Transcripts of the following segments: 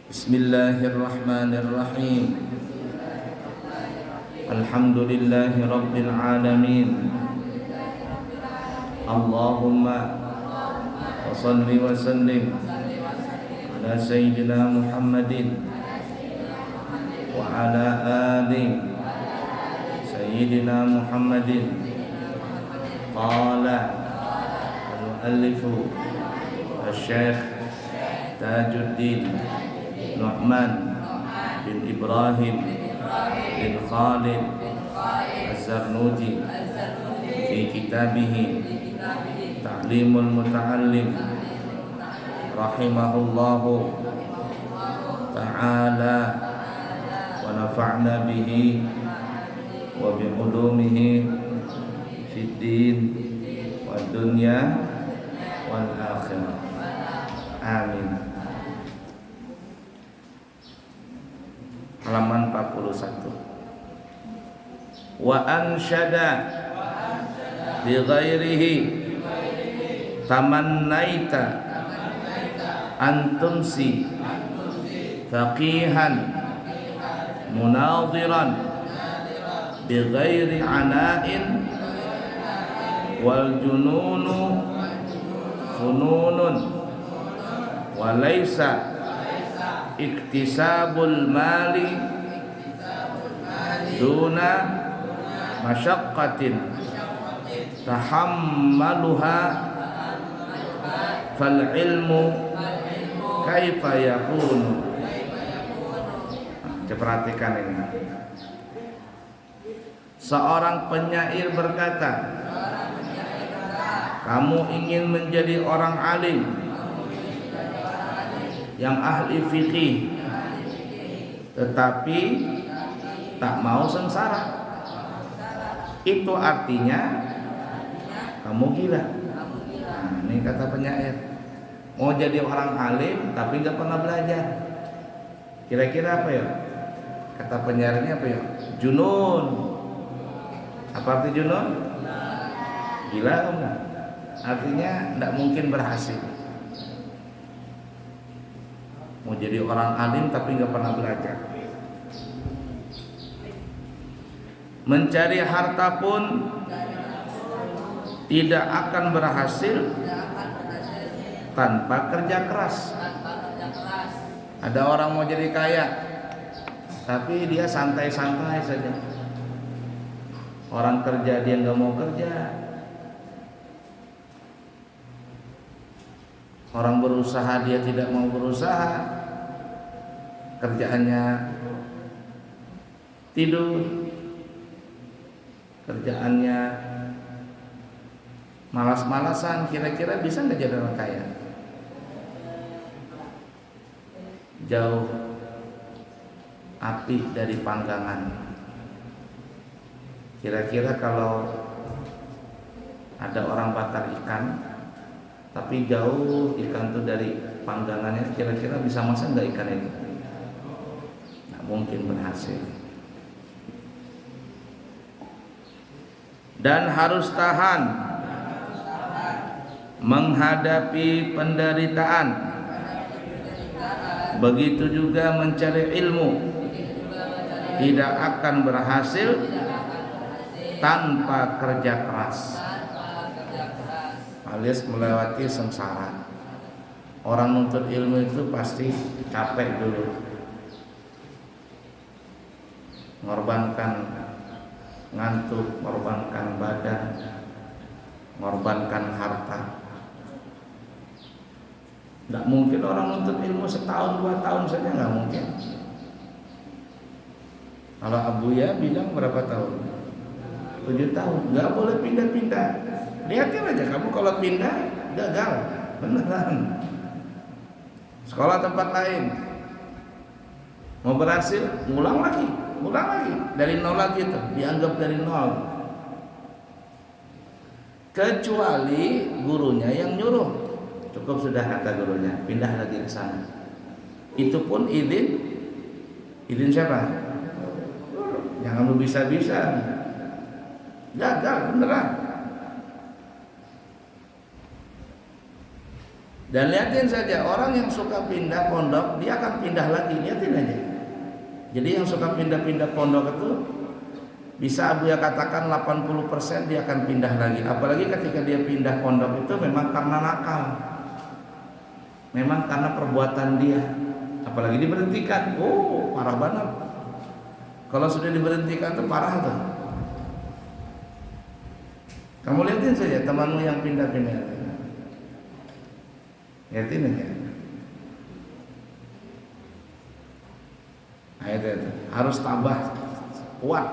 Bismillahirrahmanirrahim. Alhamdulillahi rabbil alamin. Allahumma wa salli wa sallim ala sayyidina Muhammadin wa ala ali sayyidina Muhammadin. Qala al-muallifu al-syekh Tajuddin Nu'man bin Ibrahim bin Khalid Az-Zarnuji fi kitabihi Ta'limul Muta'allim rahimahullahu ta'ala wa nafa'na bihi wa bi ulumihi fid din wad dunya wal akhirah. Amin. Halaman 41. Wa ansyada bi ghairihi tamannaita an tumsi faqihan munadhiran bi ghairi ana'in wal jununu fununun wa laysa iktisabul mali duna masyaqqatin tahammaluha fal ilmu kaifa yakunu. Perhatikan ini. Seorang penyair berkata, kamu ingin menjadi orang alim yang ahli fikih, tetapi tak mau sengsara. Itu artinya kamu gila. Nah, ini kata penyair. Mau jadi orang alim tapi nggak pernah belajar. Kira-kira apa ya? Kata penyairnya apa ya? Junun. Apa arti junun? Gila kamu. Artinya tidak mungkin berhasil. Mau jadi orang alim tapi nggak pernah belajar. Mencari harta pun tidak akan berhasil tanpa kerja keras. Ada orang mau jadi kaya tapi dia santai-santai saja. Orang kerja dia nggak mau kerja. Orang berusaha dia tidak mau berusaha. Kerjaannya tidur, kerjaannya malas-malasan. Kira-kira bisa nggak jadi orang kaya? Jauh api dari panggangan. Kira-kira kalau ada orang bakar ikan tapi jauh ikan itu dari panggangannya, kira-kira bisa masak nggak ikan itu? Nggak mungkin berhasil. Dan harus tahan menghadapi penderitaan. Begitu juga mencari ilmu tidak akan berhasil tanpa kerja keras, alias melewati sengsara. Orang nuntut ilmu itu pasti capek dulu, mengorbankan ngantuk, mengorbankan badan, mengorbankan harta. Nggak mungkin orang nuntut ilmu setahun 2 tahun saja, nggak mungkin. Kalau Abuya bilang berapa tahun? 7 tahun. Nggak boleh pindah-pindah. Lihatin aja kamu kalau pindah gagal beneran. Sekolah tempat lain mau berhasil, ngulang lagi dari nol lagi, itu dianggap dari nol. Kecuali gurunya yang nyuruh, cukup sudah kata gurunya, pindah lagi ke sana. Itu pun izin siapa? Jangan lu bisa-bisa, gagal beneran. Dan lihatin saja, orang yang suka pindah pondok dia akan pindah lagi, lihatin aja. Jadi yang suka pindah-pindah pondok itu bisa Abuya katakan 80% dia akan pindah lagi. Apalagi ketika dia pindah pondok itu memang karena nakal, memang karena perbuatan dia. Apalagi diberhentikan, oh parah banget. Kalau sudah diberhentikan itu parah tuh. Kamu lihatin saja temanmu yang pindah-pindah, lihatin aja. Nah, itu. Harus tabah, kuat.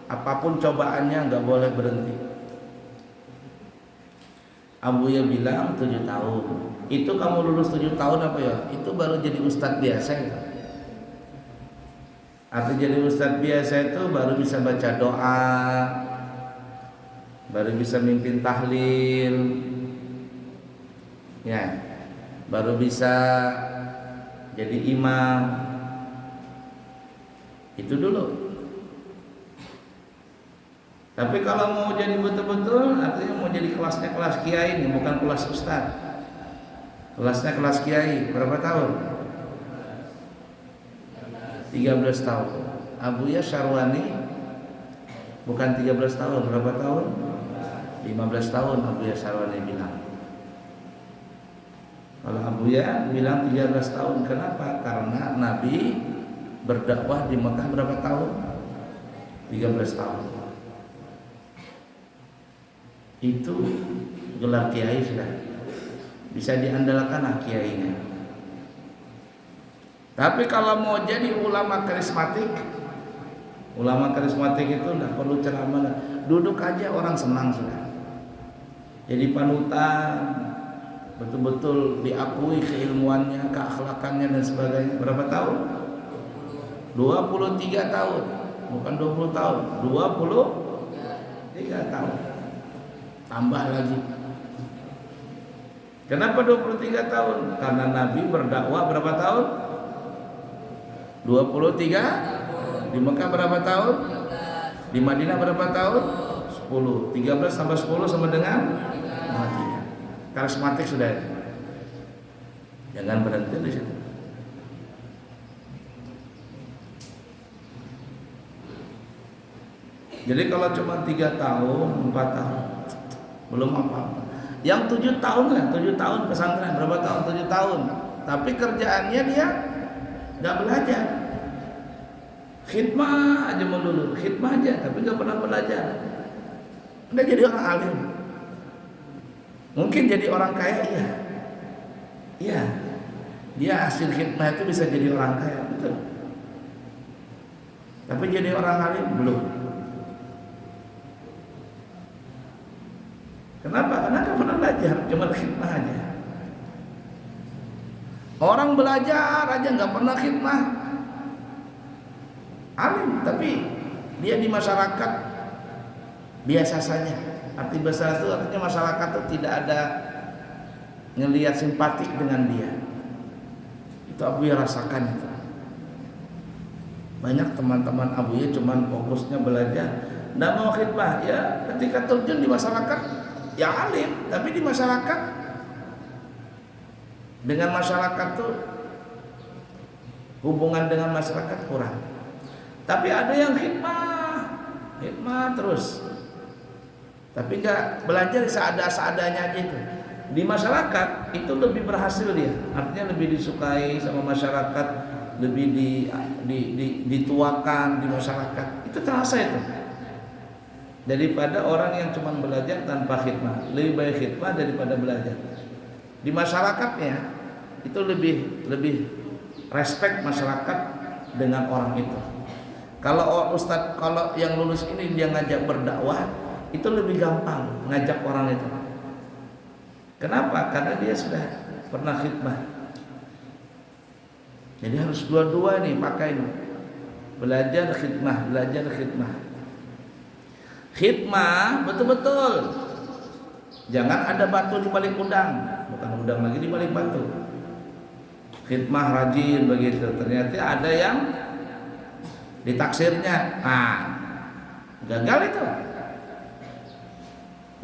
Apapun cobaannya nggak boleh berhenti. Abuya bilang 7 tahun. Itu kamu lulus 7 tahun apa ya? Itu baru jadi ustadz biasa itu. Atau jadi ustadz biasa itu baru bisa baca doa, baru bisa mimpin tahlil, ya, baru bisa jadi imam. Itu dulu. Tapi kalau mau jadi betul-betul, artinya mau jadi kelasnya kelas kiai, ini bukan kelas ustaz. Kelasnya kelas kiai, berapa tahun? 13 tahun. Abuya Syarwani bukan 13 tahun, berapa tahun? 15 tahun Abuya Syarwani bilang. Kalau Abuya bilang 13 tahun, kenapa? Karena Nabi berdakwah di Mekah berapa tahun? 13 tahun. Itu gelar kiai sudah bisa diandalkan lah kiainya. Tapi kalau mau jadi ulama karismatik itu tidak perlu ceramah, duduk aja orang senang sudah. Jadi panutan, betul-betul diakui keilmuannya, keakhlakannya dan sebagainya. Berapa tahun? 23 tahun, bukan 20 tahun, 23 tahun. Tambah lagi. Kenapa 23 tahun? Karena Nabi berdakwah berapa tahun? 23. Di Mekah berapa tahun? Di Madinah berapa tahun? 10. 13 tambah 10 sama dengan 3. Karismatik sudah. Jangan berhenti di situ. Jadi kalau cuma 3 tahun, 4 tahun, belum apa-apa. Yang 7 tahun lah, 7 tahun pesantren, berapa tahun? 7 tahun. Tapi kerjaannya dia nggak belajar. Khidmah aja melulu, khidmah aja, tapi nggak pernah belajar. Udah jadi orang alim. Mungkin jadi orang kaya, iya. Iya. Dia hasil khidmah itu bisa jadi orang kaya, betul. Tapi jadi orang alim belum. Kenapa? Karena nggak pernah belajar, cuma khidmah aja. Orang belajar aja nggak pernah khidmah, alim, tapi dia di masyarakat biasa saja. Arti besar itu artinya masyarakat itu tidak ada ngelihat simpatik dengan dia. Itu Abuya rasakan itu. Banyak teman-teman Abuya cuman fokusnya belajar, nggak mau khidmah. Ya ketika terjun di masyarakat, ya alim, tapi di masyarakat dengan masyarakat tuh hubungan dengan masyarakat kurang. Tapi ada yang khidmah terus. Tapi nggak belajar seadanya aja itu. Di masyarakat itu lebih berhasil dia. Artinya lebih disukai sama masyarakat, lebih dituakan di masyarakat. Itu terasa itu. Daripada orang yang cuma belajar tanpa khidmah. Lebih baik khidmah daripada belajar. Di masyarakatnya itu lebih respect masyarakat dengan orang itu. Kalau ustadz, kalau yang lulus ini dia ngajak berdakwah, itu lebih gampang ngajak orang itu. Kenapa? Karena dia sudah pernah khidmah. Jadi harus dua-dua nih pakai nih. Belajar khidmah, belajar khidmah. Khidmah betul-betul. Jangan ada batu di balik udang, bukan udang lagi di balik batu. Khidmah rajin begitu. Ternyata ada yang ditaksirnya, gagal itu,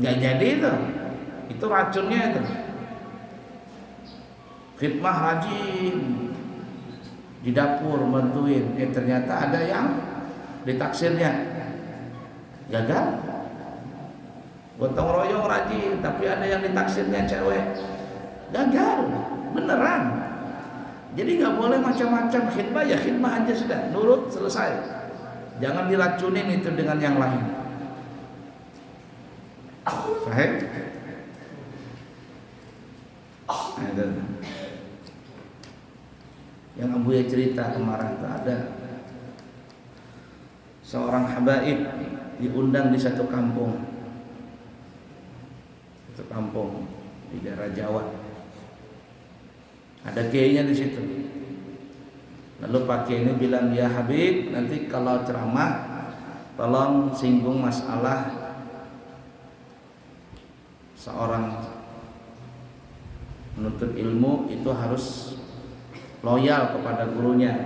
nggak jadi itu racunnya itu. khidmah rajin di dapur bantuin, ternyata ada yang ditaksirnya gagal. Gotong royong rajin, tapi ada yang ditaksirnya cewek gagal beneran. Jadi nggak boleh macam-macam khidmah, ya khidmah aja sudah, nurut selesai. Jangan diracunin itu dengan yang lain. Paham? Ada. Yang Abu ya cerita kemarin itu ada seorang habaib diundang di satu kampung di daerah Jawa. Ada kiainya di situ. Lalu Pak Kiai ini bilang, ya Habib, nanti kalau ceramah tolong singgung masalah seorang menuntut ilmu itu harus loyal kepada gurunya.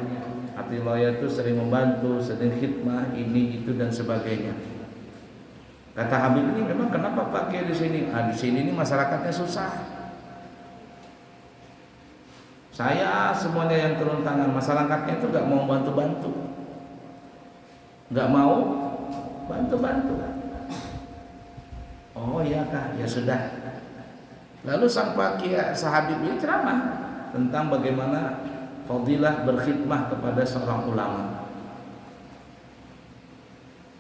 Arti loyal itu sering membantu, sering khidmah, ini itu dan sebagainya. Kata Habib ini, memang kenapa Pak Kiai di sini? Di sini ini masyarakatnya susah. Saya semuanya yang turun tangan, masyarakatnya itu nggak mau bantu-bantu, nggak mau bantu-bantu. Oh iya kah? Ya sudah. Lalu sang Pak Kiai Sahabib ini ceramah tentang bagaimana fadilah berkhidmah kepada seorang ulama.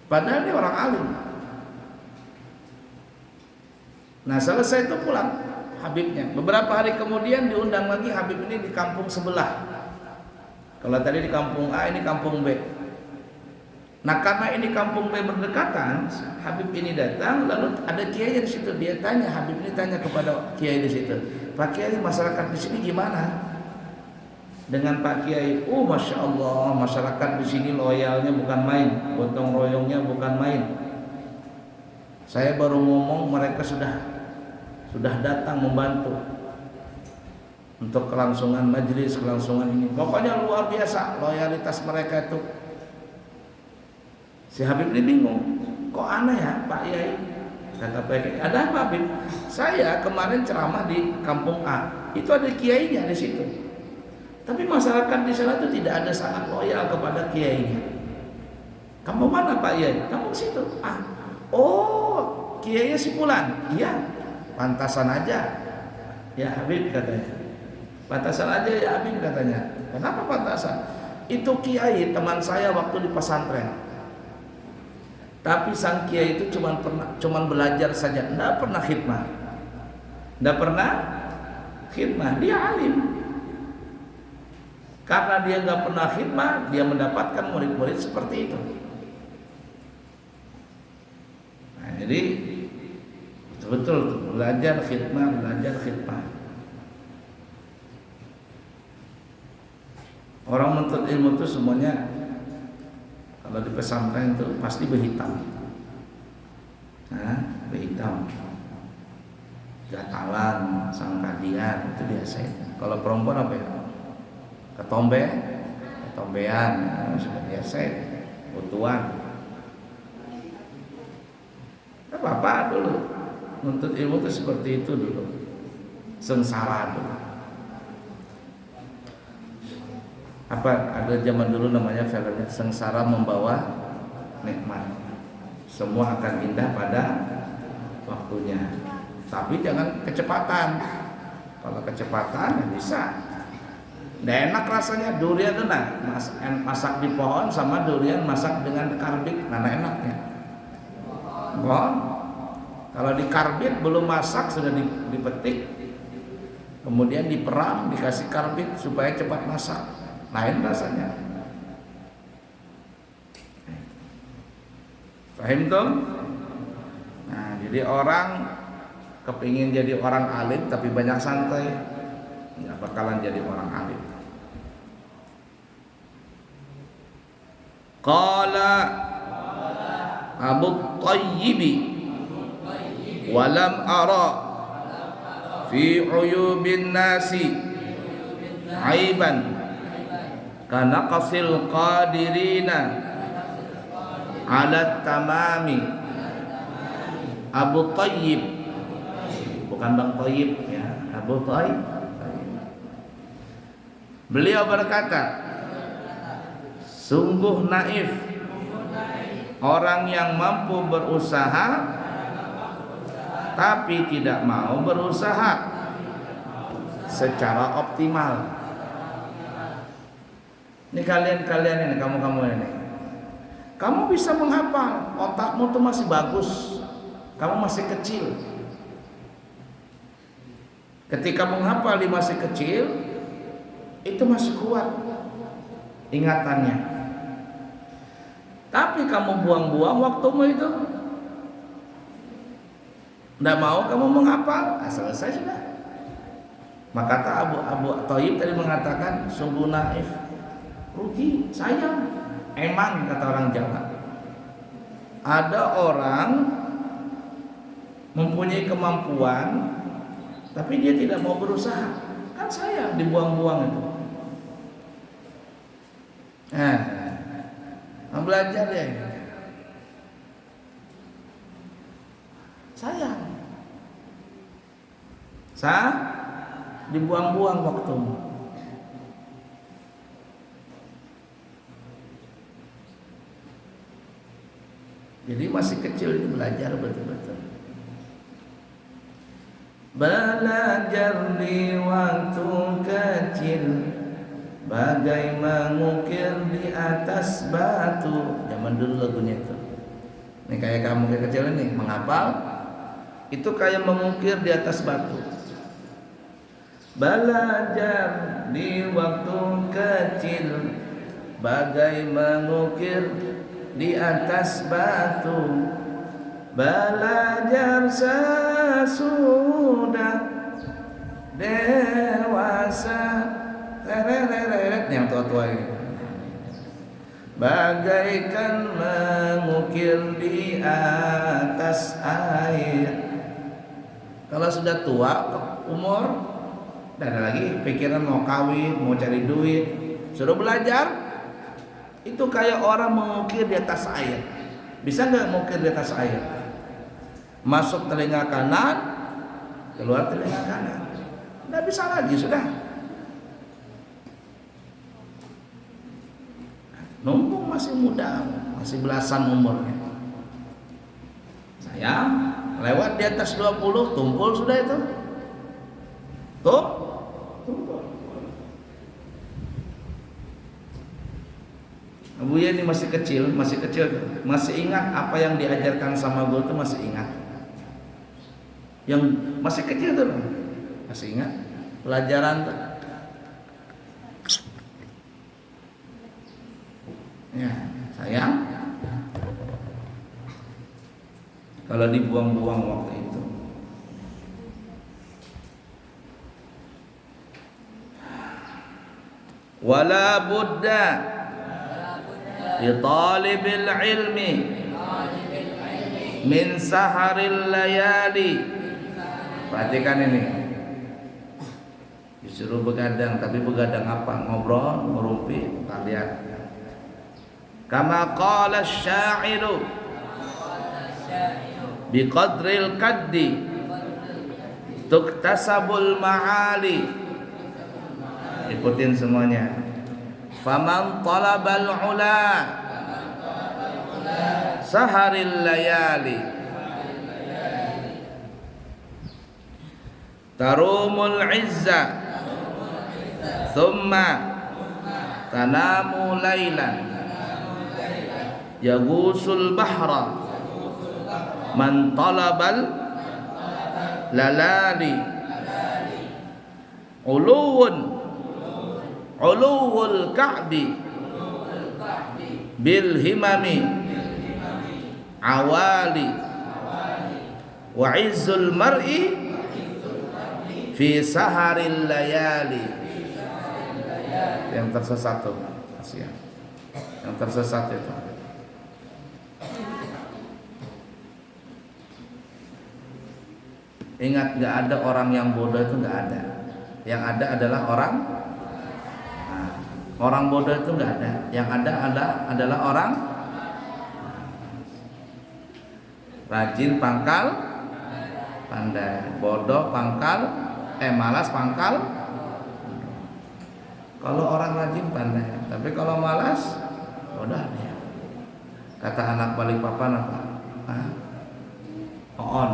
Padahal dia orang alim. Nah selesai itu pulang Habibnya. Beberapa hari kemudian diundang lagi Habib ini di kampung sebelah. Kalau tadi di kampung A, ini kampung B. Nah karena ini kampung B berdekatan, Habib ini datang, lalu ada kiai di situ. Dia tanya, Habib ini tanya kepada kiai di situ, Pak Kiai, masyarakat di sini gimana? Dengan Pak Kiai, masya Allah, masyarakat di sini loyalnya bukan main, gotong royongnya bukan main. Saya baru ngomong, mereka sudah datang membantu untuk kelangsungan majelis, kelangsungan ini. Pokoknya luar biasa loyalitas mereka itu. Si Habib ini bingung, kok aneh ya Pak Yai? Kata Pak Yai, ada apa Habib? Saya kemarin ceramah di kampung A, itu ada kiainya di situ. Tapi masyarakat di sana itu tidak ada sangat loyal kepada kiainya. Kamu mana Pak Yai? Kamu situ. Oh, kiainya si Fulan. Iya. Pantasan aja ya Habib katanya. Pantasan aja ya Habib katanya. Kenapa pantasan? Itu kiai teman saya waktu di pesantren. Tapi sang kiai itu cuman belajar saja, enggak pernah khidmah. Dia alim. Karena dia enggak pernah khidmah, dia mendapatkan murid-murid seperti itu. Nah, jadi betul tuh, belajar khidmah. Orang menuntut ilmu itu semuanya kalau di pesantren itu pasti berhitam. Berhitam. Gatalan, sangkadian itu biasa itu. Kalau perempuan apa ya? Ketombean, sudah biasa itu. Butuan. Apa dulu? Menuntut ilmu itu seperti itu dulu, sengsara dulu. Ada zaman dulu namanya filmnya Sengsara Membawa Nikmat. Semua akan indah pada waktunya, tapi jangan kecepatan. Kalau kecepatan ya bisa. Nggak enak rasanya durian tuh masak di pohon sama durian masak dengan karbit, mana enaknya? Pohon. Kalau di karbit belum masak sudah dipetik, kemudian diperam, dikasih karbit supaya cepat masak, lain rasanya. Paham tuh? Nah, jadi orang kepingin jadi orang alim tapi banyak santai, nggak bakalan jadi orang alim. Qala Abu Tayyibi walam ara fi uyubin nasi aiban kana qasil qadirina ala tamami. Abu Tayyib, bukan Bang Tayyib ya, Abu Tayyib. Beliau berkata, sungguh naif orang yang mampu berusaha tapi tidak mau berusaha secara optimal. Ini kalian ini, kamu ini. Kamu bisa menghafal, otakmu tuh masih bagus. Kamu masih kecil. Ketika menghafal di masih kecil, itu masih kuat ingatannya. Tapi kamu buang-buang waktumu itu, tidak mau kamu menghafal, selesai sudah. Maka kata Abu Thayyib tadi mengatakan sungguh naif, rugi, sayang. Emang kata orang Jawa, ada orang mempunyai kemampuan tapi dia tidak mau berusaha, kan sayang dibuang-buang itu. Nah, belajar ya, sayang, dibuang-buang waktumu. Jadi masih kecil ini belajar betul-betul. Belajar di waktu kecil bagai mengukir di atas batu. Zaman dulu lagunya itu. Ini kayak kamu kecil ini menghafal, itu kayak mengukir di atas batu. Belajar di waktu kecil bagai mengukir di atas batu. Belajar sesudah dewasa. Yang tua-tua ini bagaikan mengukir di atas air. Kalau sudah tua umur, tidak ada lagi pikiran mau kawin, mau cari duit, suruh belajar. Itu kayak orang mengukir di atas air. Bisa nggak mengukir di atas air? Masuk telinga kanan, keluar telinga kanan. Nggak bisa lagi sudah. Numpung masih muda, masih belasan umurnya. Sayang, lewat di atas 20 tumpul sudah itu. Tuh, tumpul. Buya ini masih kecil, masih ingat apa yang diajarkan sama guru itu masih ingat. Yang masih kecil tuh masih ingat pelajaran tuh. Ya, sayang kalau dibuang-buang waktu itu. Wala budda li talibil ilmi min saharil layali. Perhatikan ini, disuruh begadang, tapi begadang apa? Ngobrol, ngerumpi, kalian. Kama qala asy-sya'iru biqadril kaddi tuktasabul ma'ali. Ikutin semuanya. Faman talabal ula saharil layali tarumul izza thumma tanamu laylan yagusul bahra man talabal lalali uluwul ka'bi bil himami awali wa izzul mar'i fi saharil layali. Yang tersesat tuh, kasihan. Yang tersesat itu. Ingat, gak ada orang yang bodoh itu, gak ada. Yang ada adalah orang bodoh itu gak ada. Yang ada adalah orang rajin pangkal pandai, bodoh pangkal malas pangkal. Kalau orang rajin pandai, tapi kalau malas, udah dia. Kata anak Balikpapan apa? On.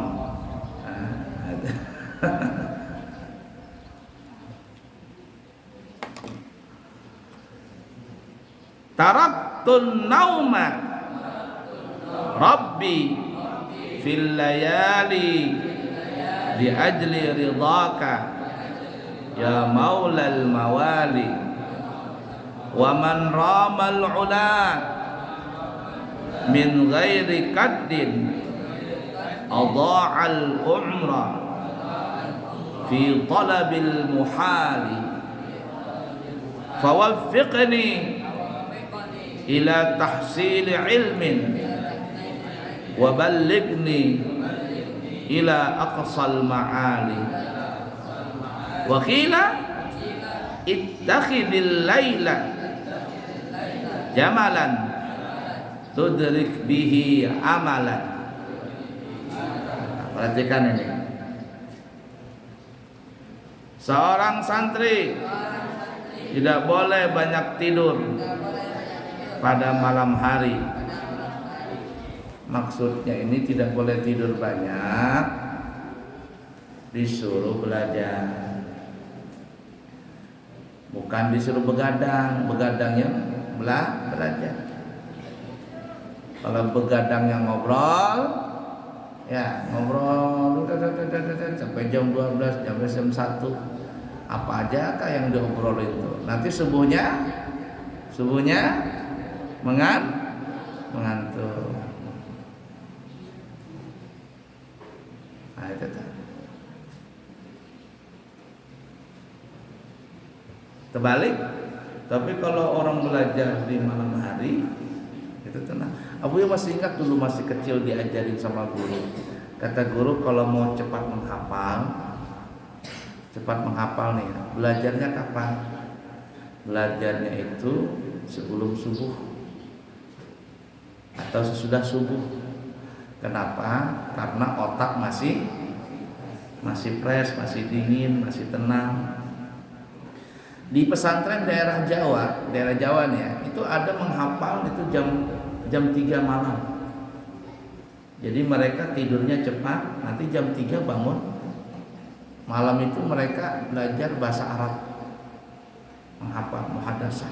Taraktun nauma Rabbi fil layali li ajli ridaka ya maulal mawali wa man ramal ula min ghairi kaddin adha'al umra fi talabil muhali fawaffiqni ila tahsil ilmin wa ballighni ila aqsal ma'ali wa qila ittakhidil laila jamalan tudrik bihi amalan. Nah, perhatikan ini, seorang santri tidak boleh banyak tidur pada malam hari. Maksudnya ini tidak boleh tidur banyak, disuruh belajar, bukan disuruh begadang. Begadangnya belajar. Kalau begadangnya ngobrol, ya ngobrol sampai jam 12, jam 1, apa aja kah yang diobrolin itu. Nanti subuhnya mengantuk. Nah, itu kan. Terbalik. Tapi kalau orang belajar di malam hari itu tenang. Abu ya masih ingat dulu masih kecil diajarin sama guru. Kata guru kalau mau cepat menghafal nih, belajarnya kapan? Belajarnya itu sebelum subuh atau sesudah subuh. Kenapa? Karena otak masih fresh, masih dingin, masih tenang. Di pesantren daerah Jawa nih ya, itu ada menghafal itu jam 3 malam. Jadi mereka tidurnya cepat, nanti jam 3 bangun. Malam itu mereka belajar bahasa Arab, menghafal muhadasah.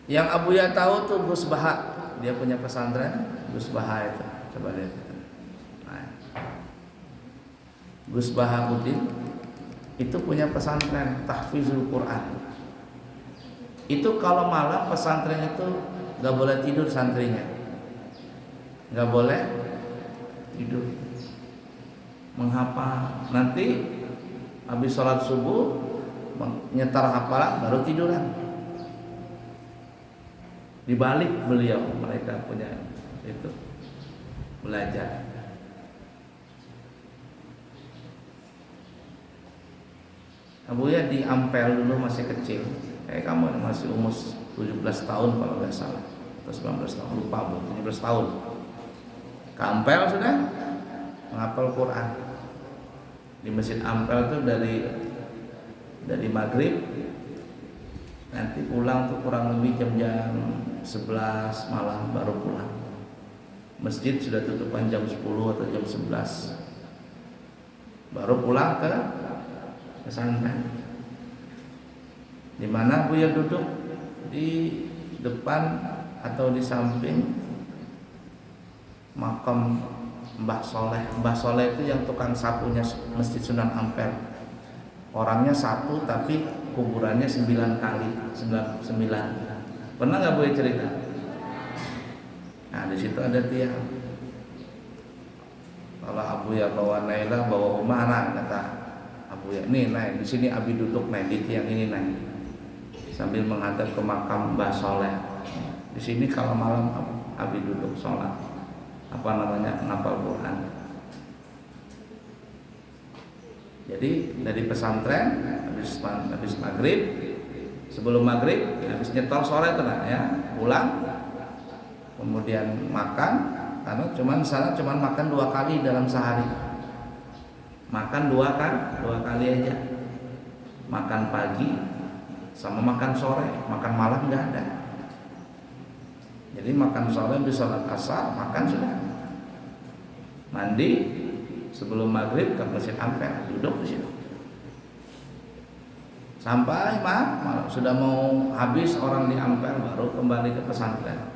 Yang Abuya tahu tuh Gus Baha, dia punya pesantren Gus Baha itu. Coba lihat. Nah, Gus Bahaudin itu punya pesantren tahfizul Quran. Itu kalau malam pesantren itu nggak boleh tidur santrinya, nggak boleh tidur, menghafal. Nanti habis sholat subuh nyetar hafalan baru tiduran. Dibalik mereka punya itu belajar. Abuya di Ampel dulu masih kecil. Kamu masih umur 17 tahun kalau nggak salah, atau 19 tahun, lupa Bu, 17 tahun. Ke Ampel sudah menghafal Quran. Di Masjid Ampel tuh dari maghrib nanti pulang tuh kurang lebih jam 11 malam baru pulang. Masjid sudah tutupan jam 10 atau jam 11, baru pulang ke pesantren. Di mana Buya duduk di depan atau di samping makam Mbah Soleh. Mbah Soleh itu yang tukang sapunya Masjid Sunan Ampel. Orangnya satu tapi kuburannya 9 kali, 9. Pernah nggak Buya cerita? Nah di situ ada tiang. Kalau Abuya bawa Naila, bawa Umara, kata Abuya, nih naik di sini Abi duduk naik di tiang ini naik, sambil menghadap ke makam Mbah Soleh. Di sini kalau malam Abi duduk sholat, ngapal Quran. Jadi dari pesantren habis maghrib, sebelum maghrib, habis nyetor sore itu ya, pulang, kemudian makan, karena cuman makan 2 kali dalam sehari. Makan 2 kali aja. makan pagi sama makan sore, makan malam nggak ada. Jadi makan sore di sholat asar, makan sudah, mandi sebelum maghrib ke Masjid Ampel, duduk di situ sampai sudah mau habis orang di Ampel, baru kembali ke pesantren.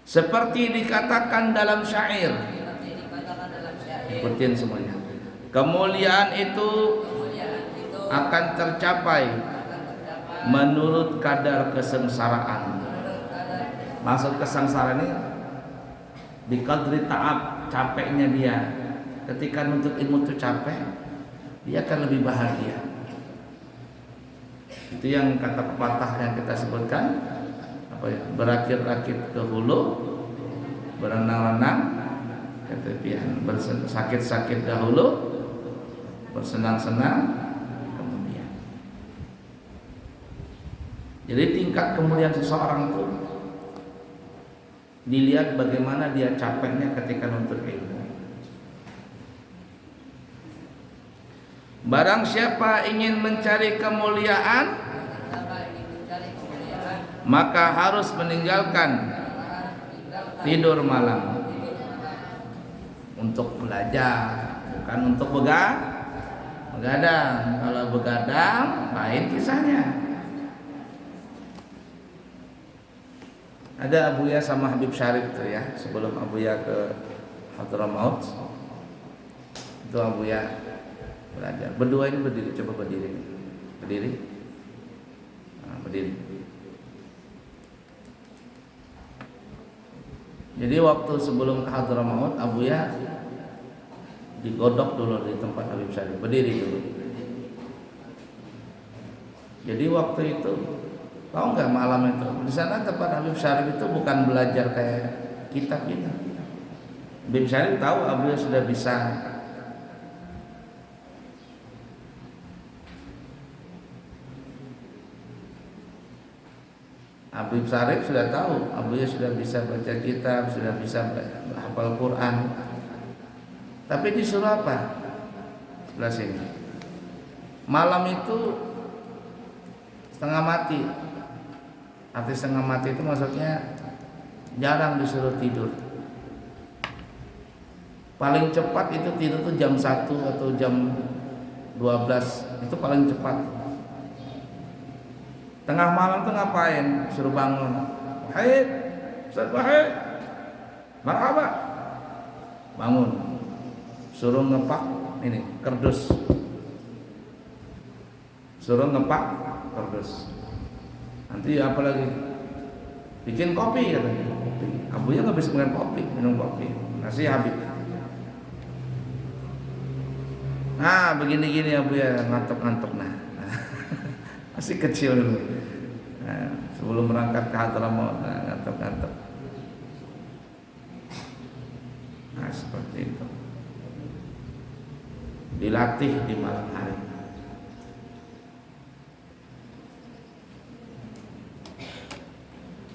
Seperti dikatakan dalam syair, ikutin semuanya. Kemuliaan itu akan tercapai menurut kadar kesengsaraan. Maksud kesengsaraan ini di kadri ta'ab, capeknya dia. Ketika nuntut ilmu itu capek, dia akan lebih bahagia. Itu yang kata pepatah yang kita sebutkan, apa ya? Berakit-rakit ke hulu, berenang-renang ke tepian, bersakit-sakit dahulu, bersenang-senang kemudian. Jadi tingkat kemuliaan seseorang itu dilihat bagaimana dia capeknya ketika nuntut ilmu. Barang siapa ingin mencari kemuliaan, maka harus meninggalkan tidur malam untuk belajar, bukan untuk begadang. Kalau begadang lain kisahnya. Ada Abuya sama Habib Syarif tuh ya, sebelum Abuya ke Hadramaut itu Abuya belajar. Berdua ini berdiri, coba berdiri. Berdiri. Jadi waktu sebelum ke Hadramaut, Abuya digodok dulu di tempat Habib Syarif, berdiri dulu. Jadi waktu itu, tahu nggak malam itu di sana tempat Habib Syarif itu bukan belajar kayak kitab gitu. Habib Syarif tahu Abuya sudah bisa Habib Syarif sudah tahu Abuya sudah bisa baca kitab, sudah bisa hafal Quran. Tapi disuruh apa? Sebelah sini. Malam itu setengah mati. Arti setengah mati itu maksudnya jarang disuruh tidur. Paling cepat itu tidur tuh jam 1 atau jam 12. Itu paling cepat. Tengah malam tuh ngapain? Suruh bangun. Wahid, Ustaz Wahid, marhaba. Bangun. Suruh ngepak ini kardus. Suruh ngepak kardus. Nanti apa lagi? Bikin kopi katanya. Kopi. Abuya nggak bisa minum kopi. Nasi Habib. Nah begini-gini Abuya ngantuk-ngantuk nah. Masih kecil dulu. Nah, sebelum berangkat ke Hadramaut, ngantuk-ngantuk. Nah seperti itu. Dilatih di malam hari.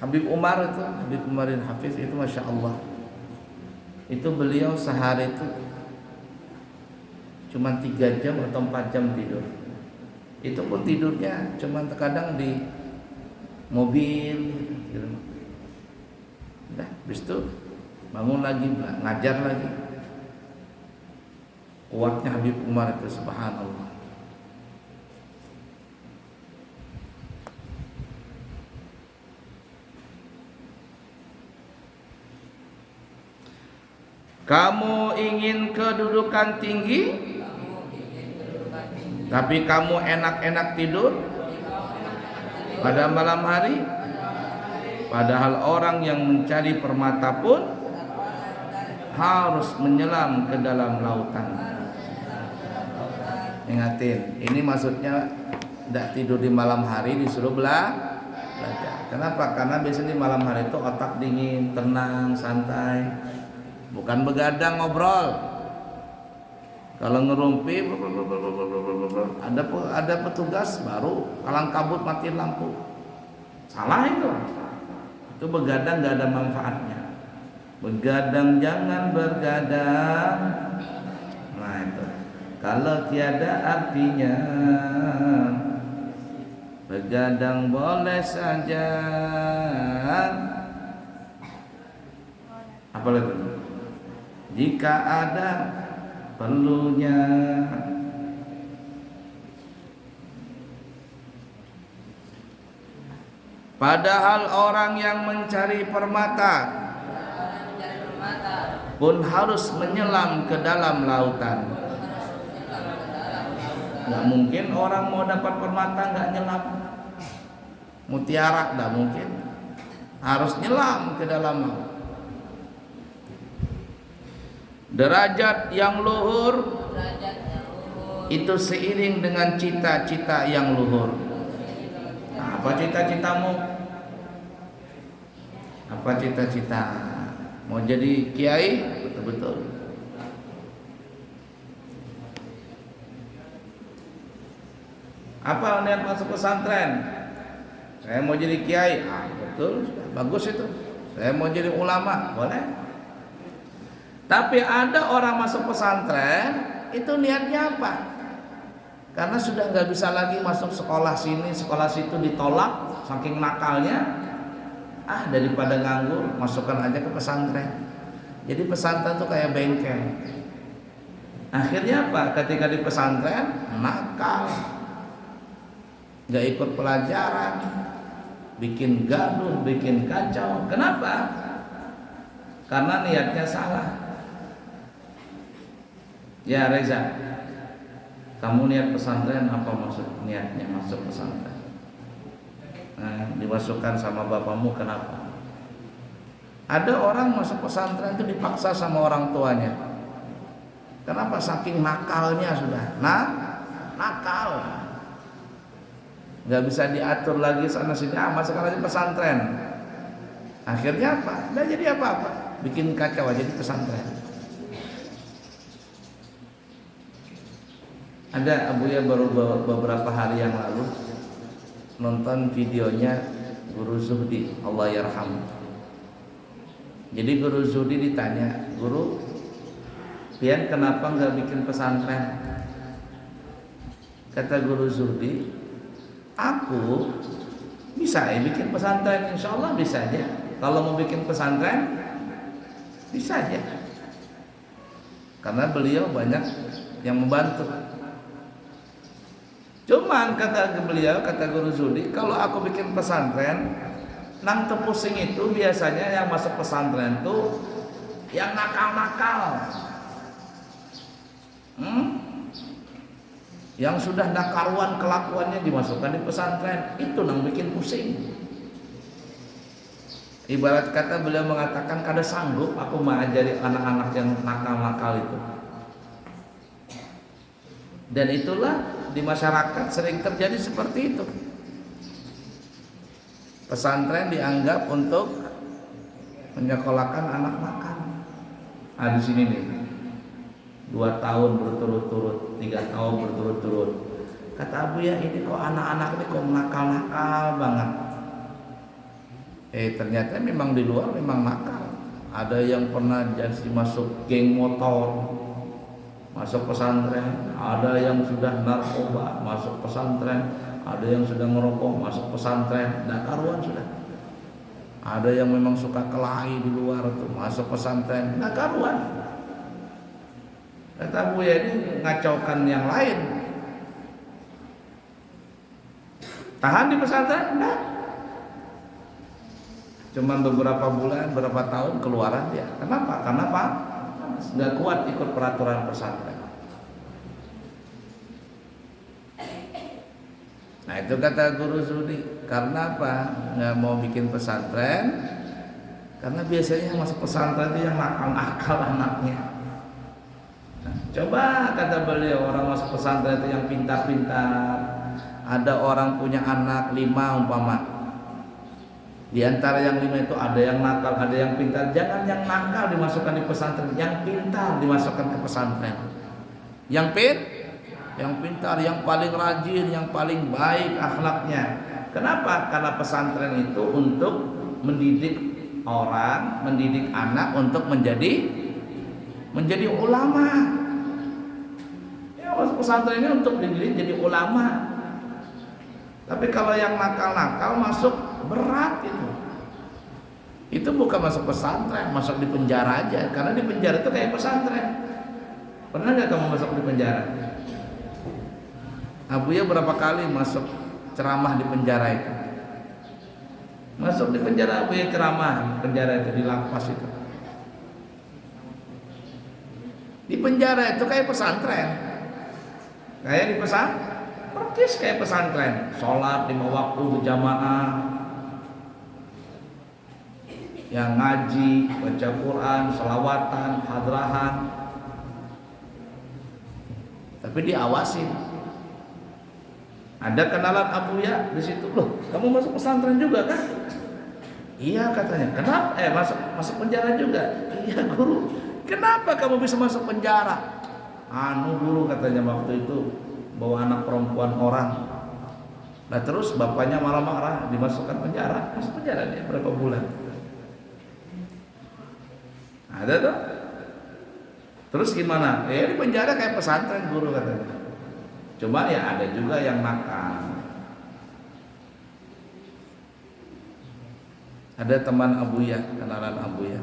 Habib Umar itu, Habib Umarin Hafiz itu Masya Allah. Itu beliau sehari itu cuma 3 jam atau 4 jam tidur. Itu pun tidurnya cuma terkadang di mobil gitu. Udah, habis itu bangun lagi, ngajar lagi. Kuatnya Habib Umar itu subhanallah. Kamu ingin kedudukan tinggi, tapi kamu enak-enak tidur pada malam hari, padahal orang yang mencari permata pun harus menyelam ke dalam lautan. Ingatin, ini maksudnya tidak tidur di malam hari disuruh belajar. Kenapa? Karena biasanya di malam hari itu otak dingin, tenang, santai, bukan begadang ngobrol. Kalau ngerumpi ada petugas baru kalang kabut matiin lampu. Salah itu. Itu begadang nggak ada manfaatnya. Begadang jangan bergadang. Nah itu. Kalau tiada artinya, begadang boleh saja. Apalagi jika ada perlunya. Padahal orang yang mencari permata pun harus menyelam ke dalam lautan. Nggak mungkin orang mau dapat permata nggak nyelam. Mutiara nggak mungkin. Harus nyelam ke dalam laut. Derajat yang luhur itu seiring dengan cita-cita yang luhur. Nah, apa cita-citamu? Apa cita-cita? Mau jadi kiai? Betul-betul. Apa niat masuk pesantren? Saya mau jadi kiai. Betul, bagus itu. Saya mau jadi ulama, boleh. Tapi ada orang masuk pesantren itu niatnya apa? Karena sudah nggak bisa lagi masuk sekolah sini, sekolah situ, ditolak saking nakalnya. Daripada nganggur, masukkan aja ke pesantren. Jadi pesantren tuh kayak bengkel. Akhirnya apa? Ketika di pesantren nakal, nggak ikut pelajaran, bikin gaduh, bikin kacau. Kenapa? Karena niatnya salah. Ya Reza, kamu niat pesantren apa maksud niatnya masuk pesantren? Dimasukkan sama bapakmu kenapa? Ada orang masuk pesantren itu dipaksa sama orang tuanya. Kenapa? Saking nakalnya sudah. Nakal. Nggak bisa diatur lagi sana sini. Masukkan aja pesantren. Akhirnya apa? Nggak jadi apa-apa. Bikin kacau aja di pesantren. Ada Abuya baru beberapa hari yang lalu nonton videonya Guru Zuhdi, Allah yarham. Jadi Guru Zuhdi ditanya, Guru, pian kenapa nggak bikin pesantren? Kata Guru Zuhdi, aku bisa bikin pesantren, insya Allah bisa aja. Kalau mau bikin pesantren, bisa aja. Karena beliau banyak yang membantu. Cuman kata beliau, kata Guru Zuhdi, kalau aku bikin pesantren, nang tepusing itu biasanya yang masuk pesantren tuh yang nakal-nakal, yang sudah nakaruan kelakuannya dimasukkan di pesantren, itu nang bikin pusing. Ibarat kata beliau mengatakan, kada sanggup aku mengajari anak-anak yang nakal-nakal itu. Dan itulah di masyarakat sering terjadi seperti itu. Pesantren dianggap untuk menyekolahkan anak nakal. Di sini nih, 2 tahun berturut-turut, 3 tahun berturut-turut. Kata Abu ya, ini kok anak-anak ini kok nakal-nakal banget. Ternyata memang di luar memang nakal. Ada yang pernah jadi masuk geng motor, masuk pesantren. Ada yang sudah narkoba, masuk pesantren. Ada yang sudah ngerokok, masuk pesantren. Nggak karuan sudah. Ada yang memang suka kelahi di luar tuh, masuk pesantren. Nggak karuan. Kata Bu ya, ini ngacaukan yang lain. Tahan di pesantren? Enggak. Cuman beberapa bulan, beberapa tahun keluaran dia. Kenapa? Karena apa? Nggak kuat ikut peraturan pesantren. Nah itu kata Guru Zuhdi, karena apa? Nggak mau bikin pesantren, karena biasanya yang masuk pesantren itu yang nakal-nakal anaknya. Nah, coba kata beliau, orang masuk pesantren itu yang pintar-pintar. Ada orang punya anak 5 umpama. Di antara yang 5 itu ada yang nakal, ada yang pintar. Jangan yang nakal dimasukkan di pesantren, yang pintar dimasukkan ke pesantren. Yang pintar, yang paling rajin, yang paling baik akhlaknya. Kenapa? Karena pesantren itu untuk mendidik orang, mendidik anak untuk menjadi ulama. Ya, masuk pesantren ini untuk dididik jadi ulama. Tapi kalau yang nakal-nakal masuk berat itu. Itu bukan masuk pesantren, masuk di penjara aja. Karena di penjara itu kayak pesantren. Pernah nggak kamu masuk di penjara? Abuya berapa kali masuk ceramah di penjara itu? Masuk di penjara, Abuya ceramah di penjara itu, di lapas itu. Di penjara itu kayak pesantren. Kayak di pesantren, persis kayak pesantren. Sholat 5 waktu berjamaah, yang ngaji, baca Quran, selawatan, hadrahan. Tapi diawasin. Ada kenalan Abuya di situ. Loh, kamu masuk pesantren juga kan? Iya katanya. Kenapa? Masuk penjara juga. Iya guru. Kenapa kamu bisa masuk penjara? Guru katanya waktu itu bawa anak perempuan orang. Nah terus bapaknya marah-marah, dimasukkan penjara. Masuk penjara dia berapa bulan? Ada tuh. Terus gimana? Ya di penjara kayak pesantren guru katanya. Cuma ya ada juga yang nakal. Ada teman Abuya, kenalan Abuya,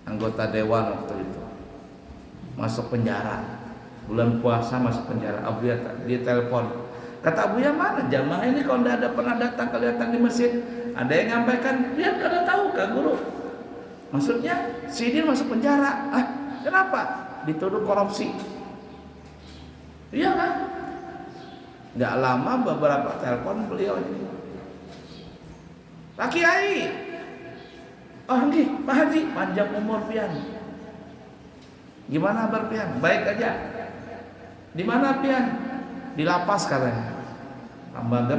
anggota dewan waktu itu, masuk penjara. Bulan puasa masuk penjara. Abuya dia telepon. Kata Abuya, mana jamaah ini kalau tidak ada pernah datang kelihatan di masjid? Ada yang nyampaikan, dia kada tahu kan guru. Maksudnya si dia masuk penjara. Kenapa? Dituduh korupsi. Iya kan? Gak lama beberapa telepon beliau ini. Pak Kiai. Nggih, Pak Haji, panjang umur pian. Gimana kabar pian? Baik aja. Di mana pian? Di lapas katanya. Lembaga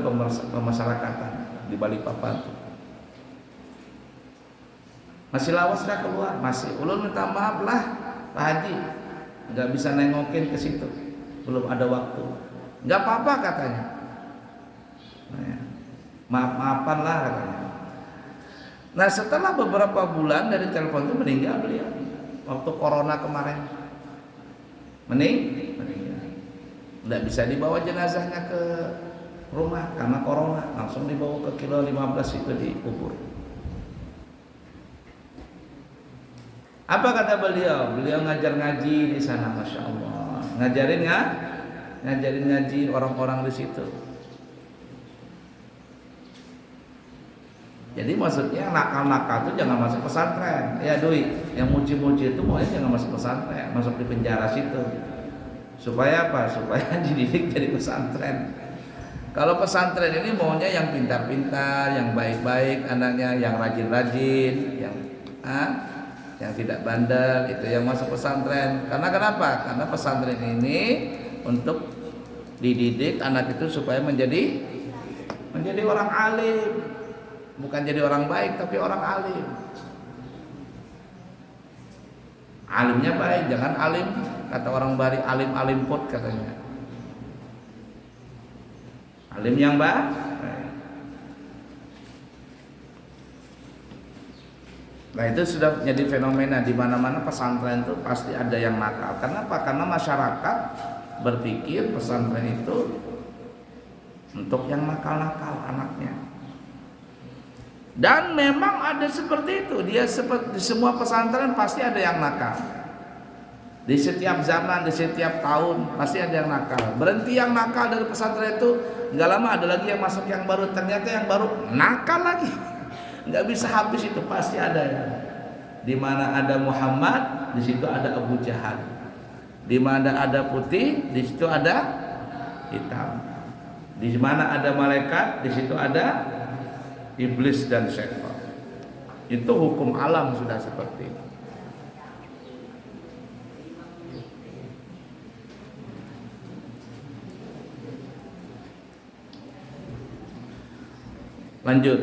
pemasyarakatan di Balikpapan. Masih lawas dah keluar, masih. Ulun minta maaf lah Pak Haji, nggak bisa nengokin ke situ, belum ada waktu. Nggak apa-apa katanya. Maaf-maafan lah katanya. Nah setelah beberapa bulan dari telepon itu meninggal beliau. Waktu corona kemarin meninggal. Nggak bisa dibawa jenazahnya ke rumah karena corona, langsung dibawa ke kilo 15 itu dikubur. Apa kata beliau? Beliau ngajar ngaji di sana, masya Allah. Ngajarin ngaji orang-orang di situ. Jadi maksudnya nakal-nakal itu jangan masuk pesantren. Ya Doi, yang muji-muji itu maunya jangan masuk pesantren, masuk di penjara situ. Supaya apa? Supaya dididik jadi pesantren. Kalau pesantren ini maunya yang pintar-pintar, yang baik-baik anaknya, yang rajin-rajin, yang tidak bandel, itu yang masuk pesantren. Karena kenapa? Karena pesantren ini untuk dididik anak itu supaya menjadi orang alim. Bukan jadi orang baik, tapi orang alim. Alimnya baik, jangan alim. Kata orang Bari, alim pot katanya. Alim yang baik. Nah itu sudah menjadi fenomena di mana-mana pesantren itu pasti ada yang nakal. Kenapa? Karena masyarakat berpikir pesantren itu untuk yang nakal-nakal anaknya. Dan memang ada seperti itu. Dia seperti di semua pesantren pasti ada yang nakal. Di setiap zaman, di setiap tahun pasti ada yang nakal. Berhenti yang nakal dari pesantren itu, nggak lama ada lagi yang masuk yang baru. Ternyata yang baru nakal lagi. Nggak bisa habis itu, pasti ada ya. Di mana ada Muhammad, di situ ada Abu Jahal. Di mana ada putih, di situ ada hitam. Di mana ada malaikat, di situ ada iblis dan syaitan. Itu hukum alam sudah seperti itu. Lanjut.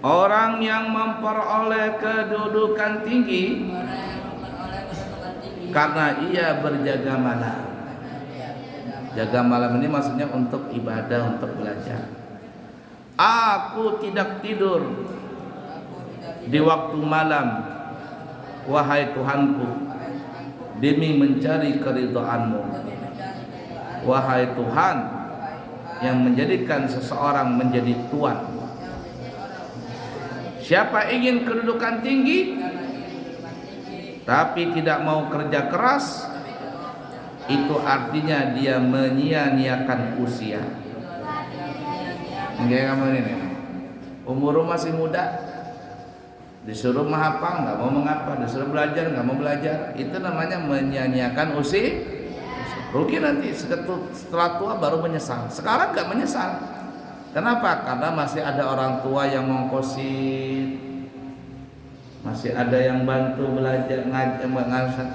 Orang yang memperoleh kedudukan tinggi karena ia berjaga malam. Jaga malam ini maksudnya untuk ibadah, untuk belajar. Aku tidak tidur di waktu malam, wahai Tuhanku, demi mencari keridhaan-Mu. Wahai Tuhan yang menjadikan seseorang menjadi tuan. Siapa ingin kedudukan tinggi tapi tidak mau kerja keras, itu artinya dia menyia-nyiakan usia. Kayak kamu ini, umur masih muda, disuruh menghafal nggak mau menghafal, disuruh belajar nggak mau belajar, itu namanya menyia-nyiakan usia. Rugi nanti setelah tua baru menyesal. Sekarang nggak menyesal. Kenapa? Karena masih ada orang tua yang ngongkosin, masih ada yang bantu belajar,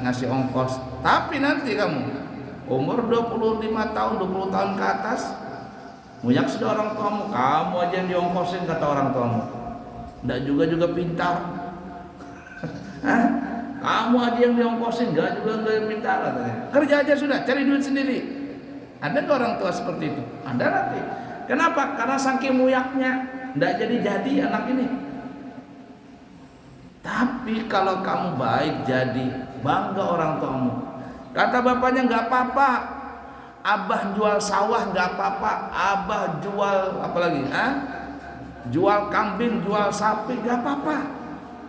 ngasih ongkos. Tapi nanti kamu umur 25 tahun, 20 tahun ke atas, banyak sudah orang tuamu, kamu aja yang diongkosin kata orang tuamu. Nggak juga pintar. Kamu aja yang diongkosin, nggak pintar katanya. Kerja aja sudah, cari duit sendiri. Ada nggak orang tua seperti itu? Ada nanti. Kenapa? Karena saking muyaknya, nggak jadi anak ini. Tapi kalau kamu baik jadi, bangga orang tuamu. Kata bapaknya, nggak apa-apa, abah jual sawah nggak apa-apa, abah jual apa lagi? Jual kambing, jual sapi nggak apa-apa.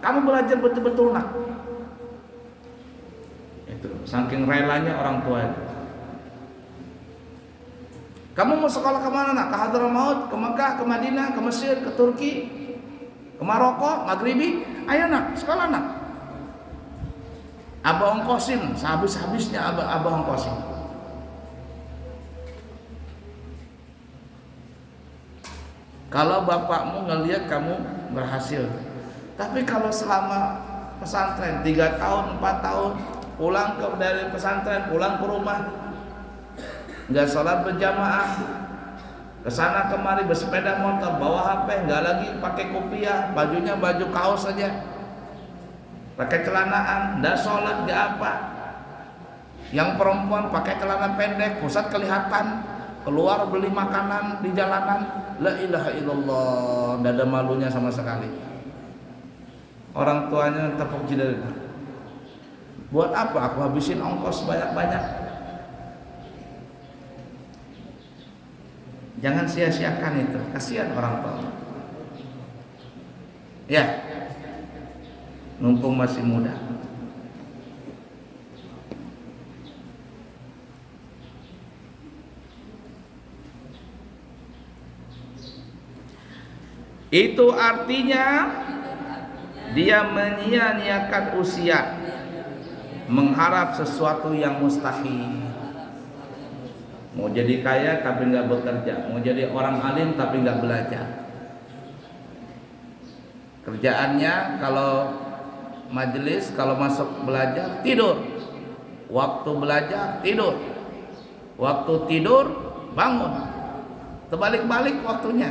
Kamu belajar betul-betul nak. Itu saking relanya orang tua itu. Kamu mau sekolah kemana nak? Ke Hadramaut, ke Mekah, ke Madinah, ke Mesir, ke Turki, ke Maroko, Maghribi? Ayo nak, sekolah nak. Abah ongkosin, sehabis-habisnya abah ongkosin. Kalau bapakmu ngelihat kamu berhasil. Tapi kalau selama pesantren 3 tahun, 4 tahun, pulang dari pesantren, pulang ke rumah, nggak sholat berjamaah, kesana kemari bersepeda motor, bawa HP, nggak lagi pakai kopiah, bajunya baju kaos saja, pakai celanaan, nggak sholat, nggak apa. Yang perempuan pakai celana pendek, pusat kelihatan, keluar beli makanan di jalanan, la ilaha illallah, nggak ada malunya sama sekali. Orang tuanya tepuk jidat. Buat apa aku habisin ongkos banyak-banyak? Jangan sia-siakan itu, kasihan orang tua. Ya, mumpung masih muda. Itu artinya dia menyia-nyiakan usia, mengharap sesuatu yang mustahil. Mau jadi kaya tapi nggak bekerja, mau jadi orang alim tapi nggak belajar. Kerjaannya kalau majelis, kalau masuk belajar tidur, waktu belajar tidur, waktu tidur bangun, terbalik-balik waktunya.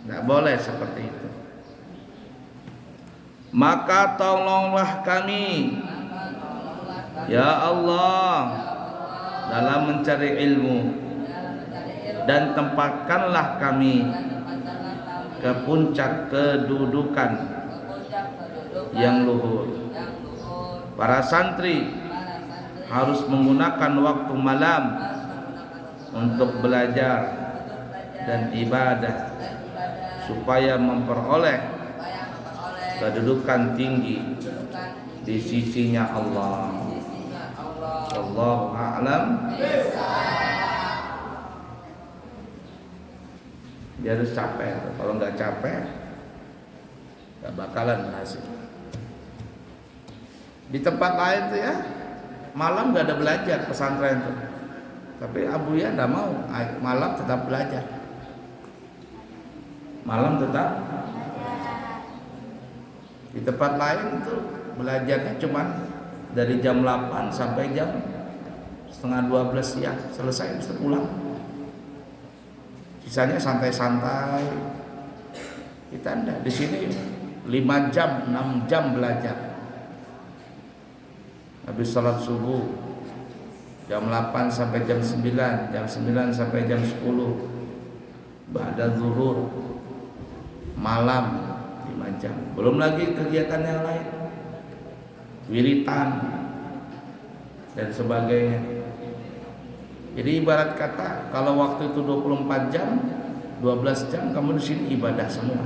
Nggak boleh seperti itu. Maka tolonglah kami ya Allah dalam mencari ilmu, dan tempatkanlah kami ke puncak kedudukan yang luhur. Para santri harus menggunakan waktu malam untuk belajar dan ibadah supaya memperoleh kedudukan tinggi di sisinya Allah. Wallahu a'lam. Dia harus capek. Kalau nggak capek, nggak bakalan berhasil. Di tempat lain tuh ya, malam nggak ada belajar pesantren tuh. Tapi Abu ya nggak mau, malam tetap belajar. Malam tetap. Di tempat lain tuh belajarnya cuma dari jam 8 sampai jam setengah 12 siang, selesai bisa pulang. Sisanya santai-santai. Kita enggak, di sini 5 jam, 6 jam belajar. Habis sholat subuh jam 8 sampai jam 9, jam 9 sampai jam 10. Ba'da zuhur malam 5 jam. Belum lagi kegiatan yang lain, wiritan dan sebagainya. Jadi ibarat kata kalau waktu itu 24 jam, 12 jam kamu di sini ibadah semua.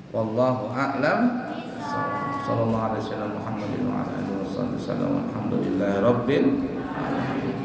Wallahu a'lam. Sallallahu alaihi wasallam Muhammadin wa ala alihi wasallam. Alhamdulillahirabbil alamin.